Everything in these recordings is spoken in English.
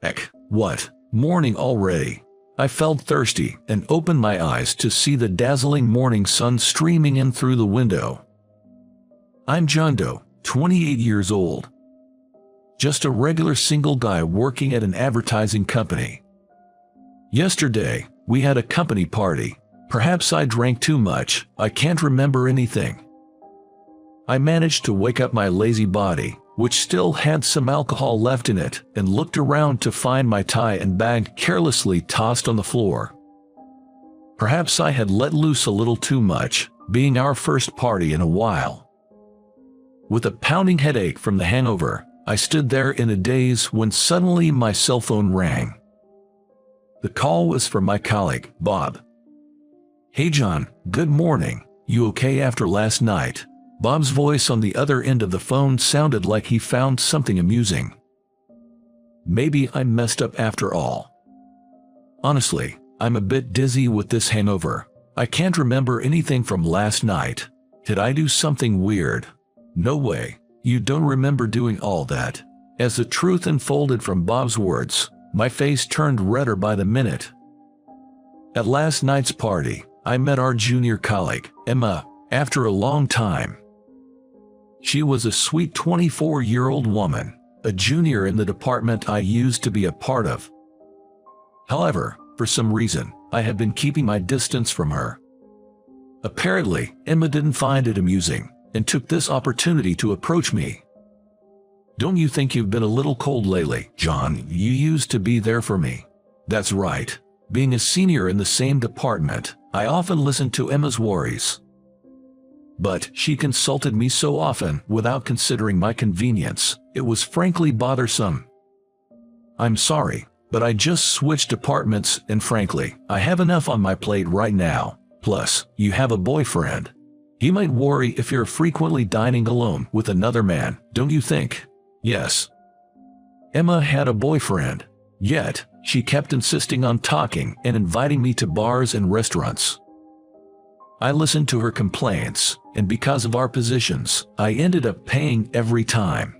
Heck, what? Morning already. I felt thirsty and opened my eyes to see the dazzling morning sun streaming in through the window. I'm John Doe, 28 years old. Just a regular single guy working at an advertising company. Yesterday, we had a company party. Perhaps I drank too much, I can't remember anything. I managed to wake up my lazy body, which still had some alcohol left in it, and looked around to find my tie and bag carelessly tossed on the floor. Perhaps I had let loose a little too much, being our first party in a while. With a pounding headache from the hangover, I stood there in a daze when suddenly my cell phone rang. The call was from my colleague, Bob. "Hey John, good morning. You okay after last night?" Bob's voice on the other end of the phone sounded like he found something amusing. Maybe I messed up after all. Honestly, I'm a bit dizzy with this hangover. I can't remember anything from last night. Did I do something weird? No way. You don't remember doing all that. As the truth unfolded from Bob's words, my face turned redder by the minute. At last night's party, I met our junior colleague, Emma, after a long time. She was a sweet 24-year-old woman, a junior in the department I used to be a part of. However, for some reason, I had been keeping my distance from her. Apparently, Emma didn't find it amusing, and took this opportunity to approach me. "Don't you think you've been a little cold lately, John? You used to be there for me." That's right. Being a senior in the same department, I often listened to Emma's worries. But she consulted me so often without considering my convenience, it was frankly bothersome. "I'm sorry, but I just switched departments and frankly, I have enough on my plate right now. Plus, you have a boyfriend. He might worry if you're frequently dining alone with another man, don't you think?" Yes. Emma had a boyfriend. Yet, she kept insisting on talking and inviting me to bars and restaurants. I listened to her complaints, and because of our positions, I ended up paying every time.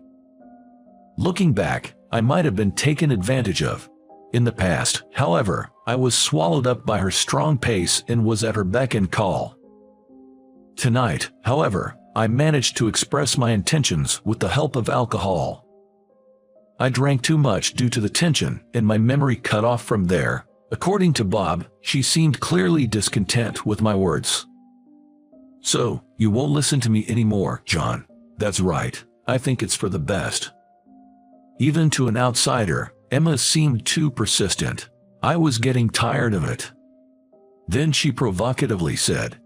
Looking back, I might have been taken advantage of. In the past, however, I was swallowed up by her strong pace and was at her beck and call. Tonight, however, I managed to express my intentions with the help of alcohol. I drank too much due to the tension, and my memory cut off from there. According to Bob, she seemed clearly discontent with my words. "So, you won't listen to me anymore, John?" "That's right. I think it's for the best." Even to an outsider, Emma seemed too persistent. I was getting tired of it. Then she provocatively said,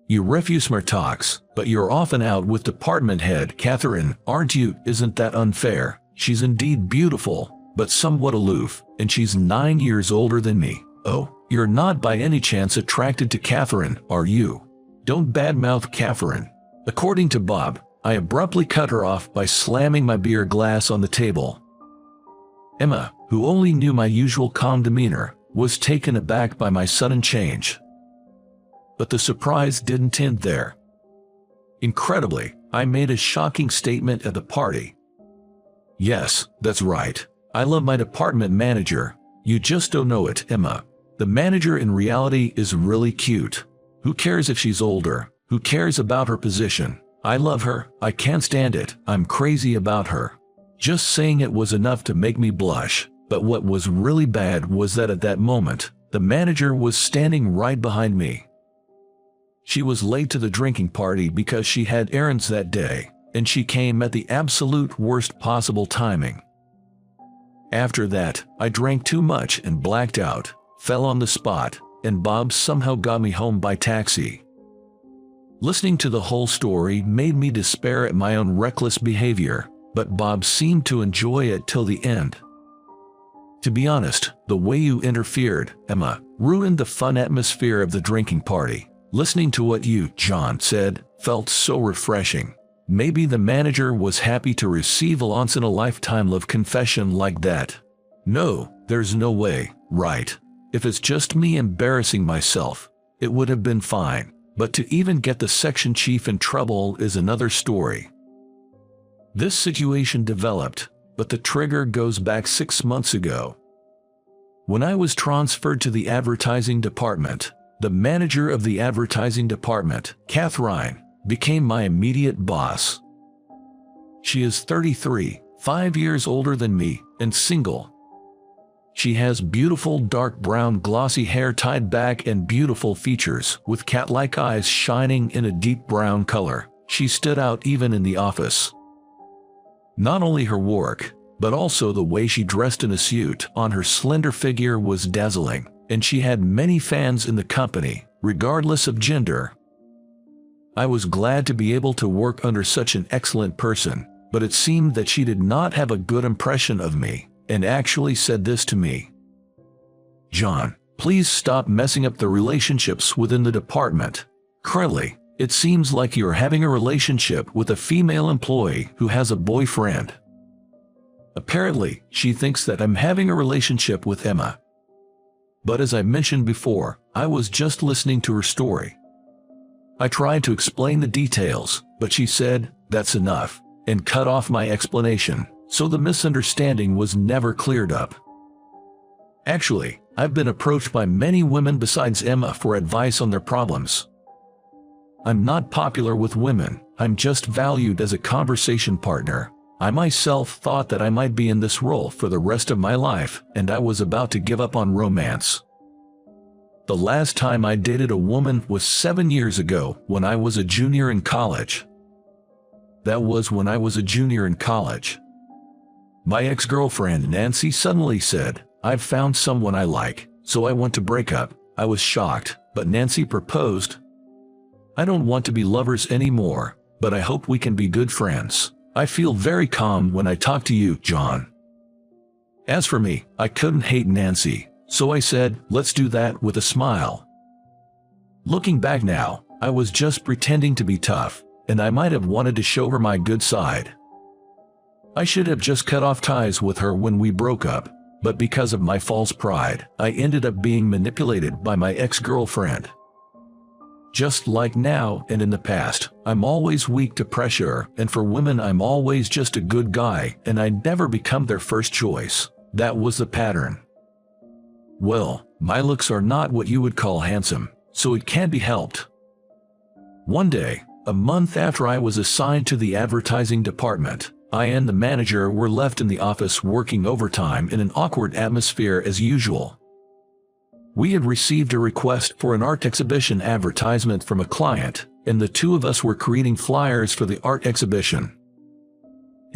"You refuse my talks, but you're often out with department head Catherine, aren't you? Isn't that unfair? She's indeed beautiful, but somewhat aloof, and she's 9 years older than me." "Oh, you're not by any chance attracted to Catherine, are you?" "Don't badmouth Catherine." According to Bob, I abruptly cut her off by slamming my beer glass on the table. Emma, who only knew my usual calm demeanor, was taken aback by my sudden change. But the surprise didn't end there. Incredibly, I made a shocking statement at the party. "Yes, that's right. I love my department manager. You just don't know it, Emma. The manager in reality is really cute. Who cares if she's older? Who cares about her position? I love her. I can't stand it. I'm crazy about her." Just saying it was enough to make me blush, but what was really bad was that at that moment, the manager was standing right behind me. She was late to the drinking party because she had errands that day, and she came at the absolute worst possible timing. After that, I drank too much and blacked out, fell on the spot, and Bob somehow got me home by taxi. Listening to the whole story made me despair at my own reckless behavior, but Bob seemed to enjoy it till the end. To be honest, the way you interfered, Emma, ruined the fun atmosphere of the drinking party. Listening to what you, John, said felt so refreshing. Maybe the manager was happy to receive a once-in-a-lifetime love confession like that. No, there's no way, right? If it's just me embarrassing myself, it would have been fine. But to even get the section chief in trouble is another story. This situation developed but the trigger goes back 6 months ago. When I was transferred to the advertising department, the manager of the advertising department, Catherine, became my immediate boss. She is 33, 5 years older than me, and single. She has beautiful dark brown glossy hair tied back and beautiful features with cat-like eyes shining in a deep brown color. She stood out even in the office. Not only her work, but also the way she dressed in a suit on her slender figure was dazzling, and she had many fans in the company, regardless of gender. I was glad to be able to work under such an excellent person, but it seemed that she did not have a good impression of me, and actually said this to me. "John, please stop messing up the relationships within the department. Crowley, it seems like you're having a relationship with a female employee who has a boyfriend." Apparently, she thinks that I'm having a relationship with Emma. But as I mentioned before, I was just listening to her story. I tried to explain the details, but she said, "That's enough," and cut off my explanation, so the misunderstanding was never cleared up. Actually, I've been approached by many women besides Emma for advice on their problems. I'm not popular with women, I'm just valued as a conversation partner. I myself thought that I might be in this role for the rest of my life, and I was about to give up on romance. The last time I dated a woman was 7 years ago when I was a junior in college. That was when I was a junior in college. My ex-girlfriend Nancy suddenly said, "I've found someone I like, so I want to break up." I was shocked, but Nancy proposed. "I don't want to be lovers anymore, but I hope we can be good friends. I feel very calm when I talk to you, John." As for me, I couldn't hate Nancy, so I said, "Let's do that," with a smile. Looking back now, I was just pretending to be tough, and I might have wanted to show her my good side. I should have just cut off ties with her when we broke up, but because of my false pride, I ended up being manipulated by my ex-girlfriend. Just like now and in the past, I'm always weak to pressure, and for women I'm always just a good guy and I never become their first choice. That was the pattern. Well, my looks are not what you would call handsome, so it can't be helped. One day, a month after I was assigned to the advertising department, I and the manager were left in the office working overtime in an awkward atmosphere as usual. We had received a request for an art exhibition advertisement from a client, and the two of us were creating flyers for the art exhibition.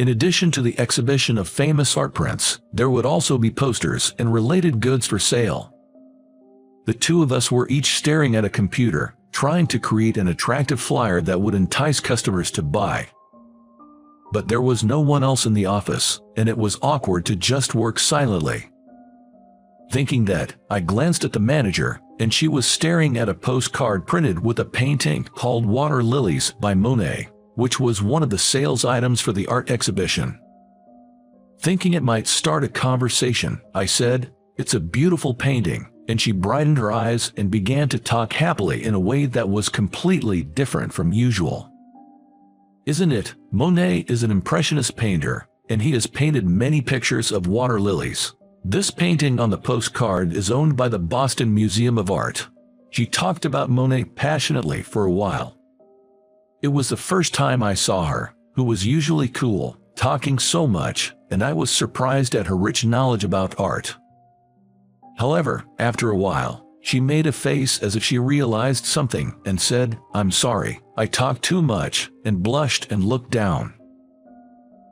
In addition to the exhibition of famous art prints, there would also be posters and related goods for sale. The two of us were each staring at a computer, trying to create an attractive flyer that would entice customers to buy. But there was no one else in the office, and it was awkward to just work silently. Thinking that, I glanced at the manager, and she was staring at a postcard printed with a painting called Water Lilies by Monet, which was one of the sales items for the art exhibition. Thinking it might start a conversation, I said, "It's a beautiful painting," and she brightened her eyes and began to talk happily in a way that was completely different from usual. "Isn't it? Monet is an impressionist painter, and he has painted many pictures of water lilies. This painting on the postcard is owned by the Boston Museum of Art." She talked about Monet passionately for a while. It was the first time I saw her, who was usually cool, talking so much, and I was surprised at her rich knowledge about art. However, after a while, she made a face as if she realized something and said, "I'm sorry, I talked too much," and blushed and looked down.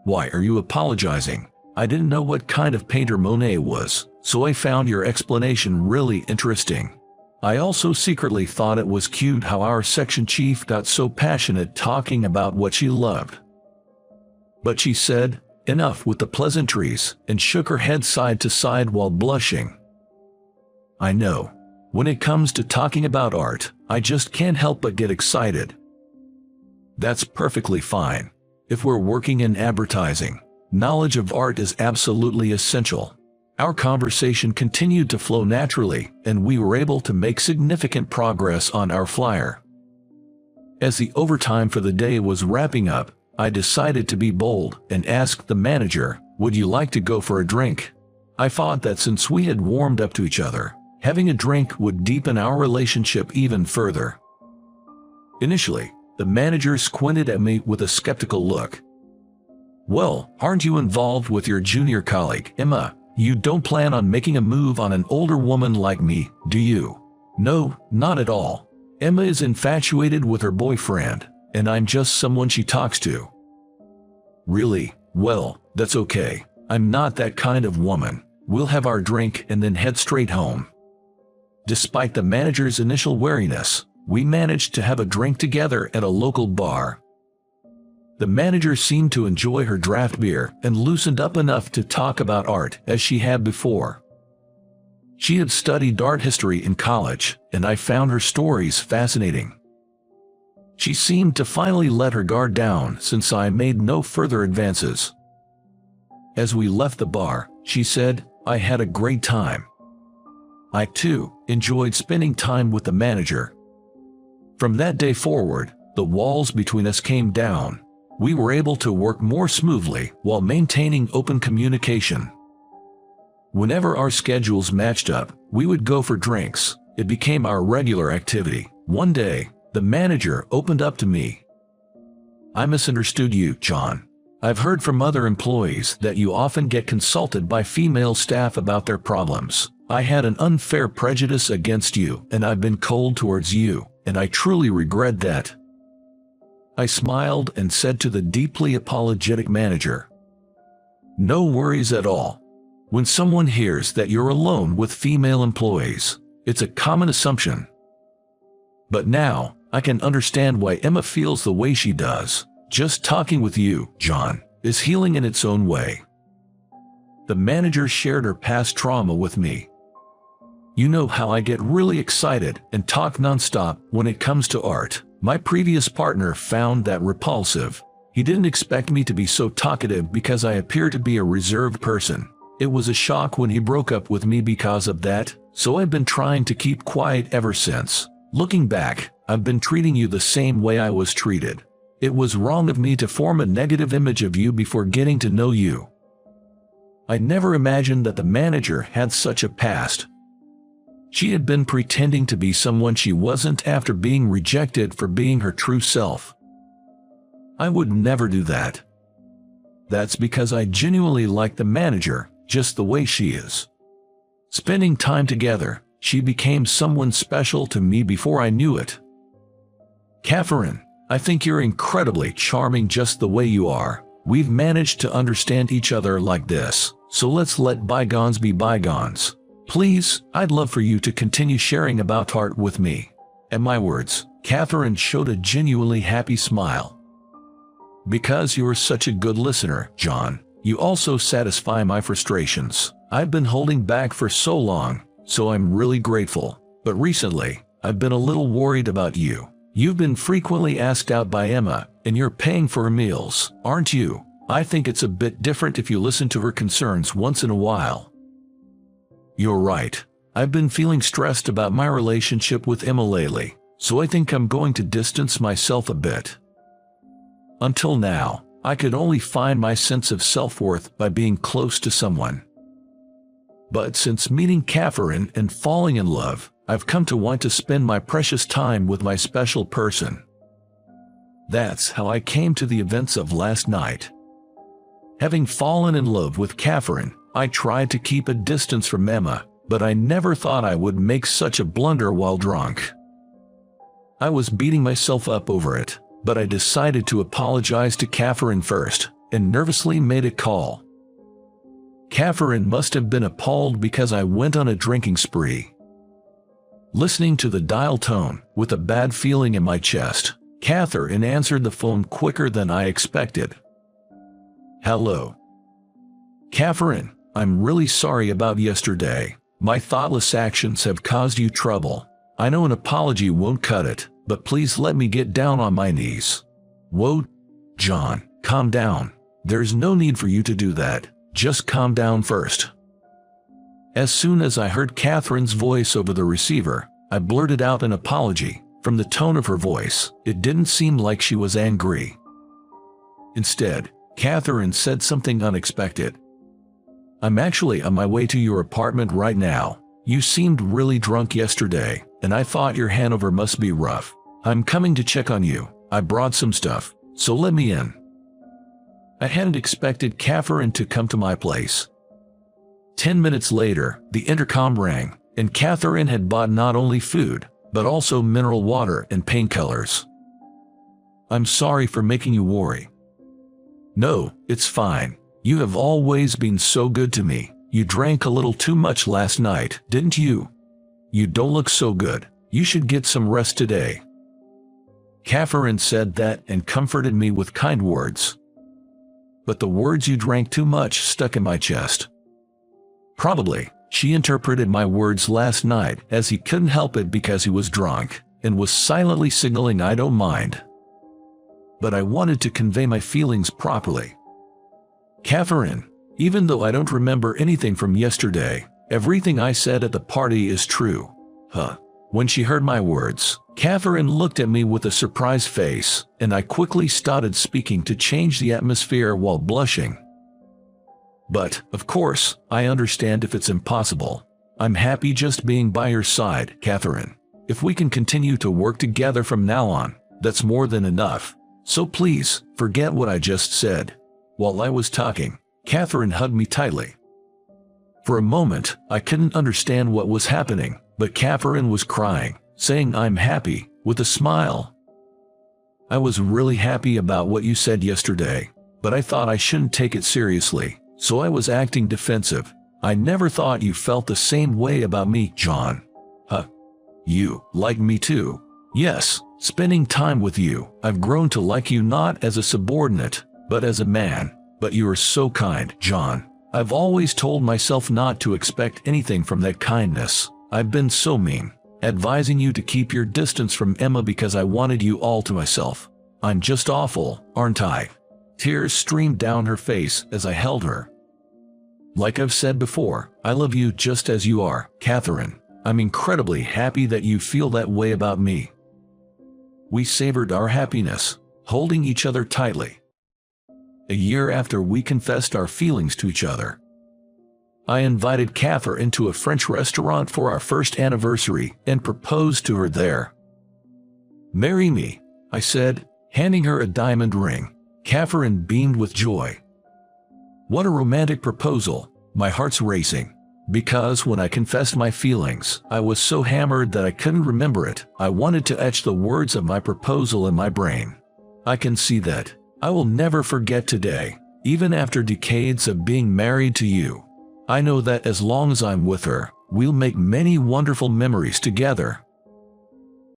"Why are you apologizing? I didn't know what kind of painter Monet was, so I found your explanation really interesting." I also secretly thought it was cute how our section chief got so passionate talking about what she loved. But she said, "Enough with the pleasantries," and shook her head side to side while blushing. I know. When it comes to talking about art, I just can't help but get excited. That's perfectly fine. If we're working in advertising, knowledge of art is absolutely essential. Our conversation continued to flow naturally, and we were able to make significant progress on our flyer. As the overtime for the day was wrapping up, I decided to be bold and asked the manager, Would you like to go for a drink? I thought that since we had warmed up to each other, having a drink would deepen our relationship even further. Initially, the manager squinted at me with a skeptical look. Well, aren't you involved with your junior colleague, Emma? You don't plan on making a move on an older woman like me, do you? No, not at all. Emma is infatuated with her boyfriend, and I'm just someone she talks to. Really? Well, that's okay. I'm not that kind of woman. We'll have our drink and then head straight home. Despite the manager's initial wariness, we managed to have a drink together at a local bar. The manager seemed to enjoy her draft beer and loosened up enough to talk about art as she had before. She had studied art history in college, and I found her stories fascinating. She seemed to finally let her guard down since I made no further advances. As we left the bar, she said, "I had a great time." I too enjoyed spending time with the manager. From that day forward, the walls between us came down. We were able to work more smoothly while maintaining open communication. Whenever our schedules matched up, we would go for drinks. It became our regular activity. One day, the manager opened up to me. "I misunderstood you, John. I've heard from other employees that you often get consulted by female staff about their problems. I had an unfair prejudice against you, and I've been cold towards you, and I truly regret that." I smiled and said to the deeply apologetic manager, "No worries at all. When someone hears that you're alone with female employees, it's a common assumption. But now, I can understand why Emma feels the way she does. Just talking with you, John, is healing in its own way." The manager shared her past trauma with me. "You know how I get really excited and talk nonstop when it comes to art. My previous partner found that repulsive. He didn't expect me to be so talkative because I appear to be a reserved person. It was a shock when he broke up with me because of that, so I've been trying to keep quiet ever since. Looking back, I've been treating you the same way I was treated. It was wrong of me to form a negative image of you before getting to know you." I never imagined that the manager had such a past. She had been pretending to be someone she wasn't after being rejected for being her true self. I would never do that. That's because I genuinely like the manager, just the way she is. Spending time together, she became someone special to me before I knew it. "Catherine, I think you're incredibly charming just the way you are. We've managed to understand each other like this, so let's let bygones be bygones. Please, I'd love for you to continue sharing about art with me." At my words, Catherine showed a genuinely happy smile. "Because you're such a good listener, John, you also satisfy my frustrations. I've been holding back for so long, so I'm really grateful. But recently, I've been a little worried about you. You've been frequently asked out by Emma, and you're paying for her meals, aren't you? I think it's a bit different if you listen to her concerns once in a while." "You're right. I've been feeling stressed about my relationship with Emma lately, so I think I'm going to distance myself a bit. Until now, I could only find my sense of self-worth by being close to someone. But since meeting Catherine and falling in love, I've come to want to spend my precious time with my special person." That's how I came to the events of last night. Having fallen in love with Catherine, I tried to keep a distance from Emma, but I never thought I would make such a blunder while drunk. I was beating myself up over it, but I decided to apologize to Catherine first, and nervously made a call. Catherine must have been appalled because I went on a drinking spree. Listening to the dial tone, with a bad feeling in my chest, Catherine answered the phone quicker than I expected. "Hello. Catherine, I'm really sorry about yesterday. My thoughtless actions have caused you trouble. I know an apology won't cut it, but please let me get down on my knees." "Whoa, John, calm down. There's no need for you to do that. Just calm down first." As soon as I heard Catherine's voice over the receiver, I blurted out an apology. From the tone of her voice, it didn't seem like she was angry. Instead, Catherine said something unexpected. I'm actually on my way to your apartment right now. You seemed really drunk yesterday, and I thought your hangover must be rough. I'm coming to check on you. I brought some stuff, so let me in. I hadn't expected Catherine to come to my place. 10 minutes later, the intercom rang, and Catherine had bought not only food, but also mineral water and painkillers. I'm sorry for making you worry. No, it's fine. You have always been so good to me. You drank a little too much last night, didn't you? You don't look so good. You should get some rest today. Catherine said that and comforted me with kind words. But the words "you drank too much" stuck in my chest. Probably, she interpreted my words last night as he couldn't help it because he was drunk, and was silently signaling I don't mind. But I wanted to convey my feelings properly. Catherine, even though I don't remember anything from yesterday, everything I said at the party is true. When she heard my words, Catherine looked at me with a surprised face, and I quickly started speaking to change the atmosphere while blushing. But, of course, I understand if it's impossible. I'm happy just being by your side, Catherine. If we can continue to work together from now on, that's more than enough. So please, forget what I just said. While I was talking, Catherine hugged me tightly. For a moment, I couldn't understand what was happening, but Catherine was crying, saying I'm happy, with a smile. I was really happy about what you said yesterday, but I thought I shouldn't take it seriously, so I was acting defensive. I never thought you felt the same way about me, John. You like me too? Yes, spending time with you, I've grown to like you not as a subordinate, but as a man. But you are so kind, John. I've always told myself not to expect anything from that kindness. I've been so mean, advising you to keep your distance from Emma because I wanted you all to myself. I'm just awful, aren't I? Tears streamed down her face as I held her. Like I've said before, I love you just as you are, Catherine. I'm incredibly happy that you feel that way about me. We savored our happiness, holding each other tightly. A year after we confessed our feelings to each other, I invited Catherine into a French restaurant for our first anniversary and proposed to her there. "Marry me," I said, handing her a diamond ring. Catherine beamed with joy. What a romantic proposal. My heart's racing. Because when I confessed my feelings, I was so hammered that I couldn't remember it. I wanted to etch the words of my proposal in my brain. I can see that. I will never forget today, even after decades of being married to you. I know that as long as I'm with her, we'll make many wonderful memories together.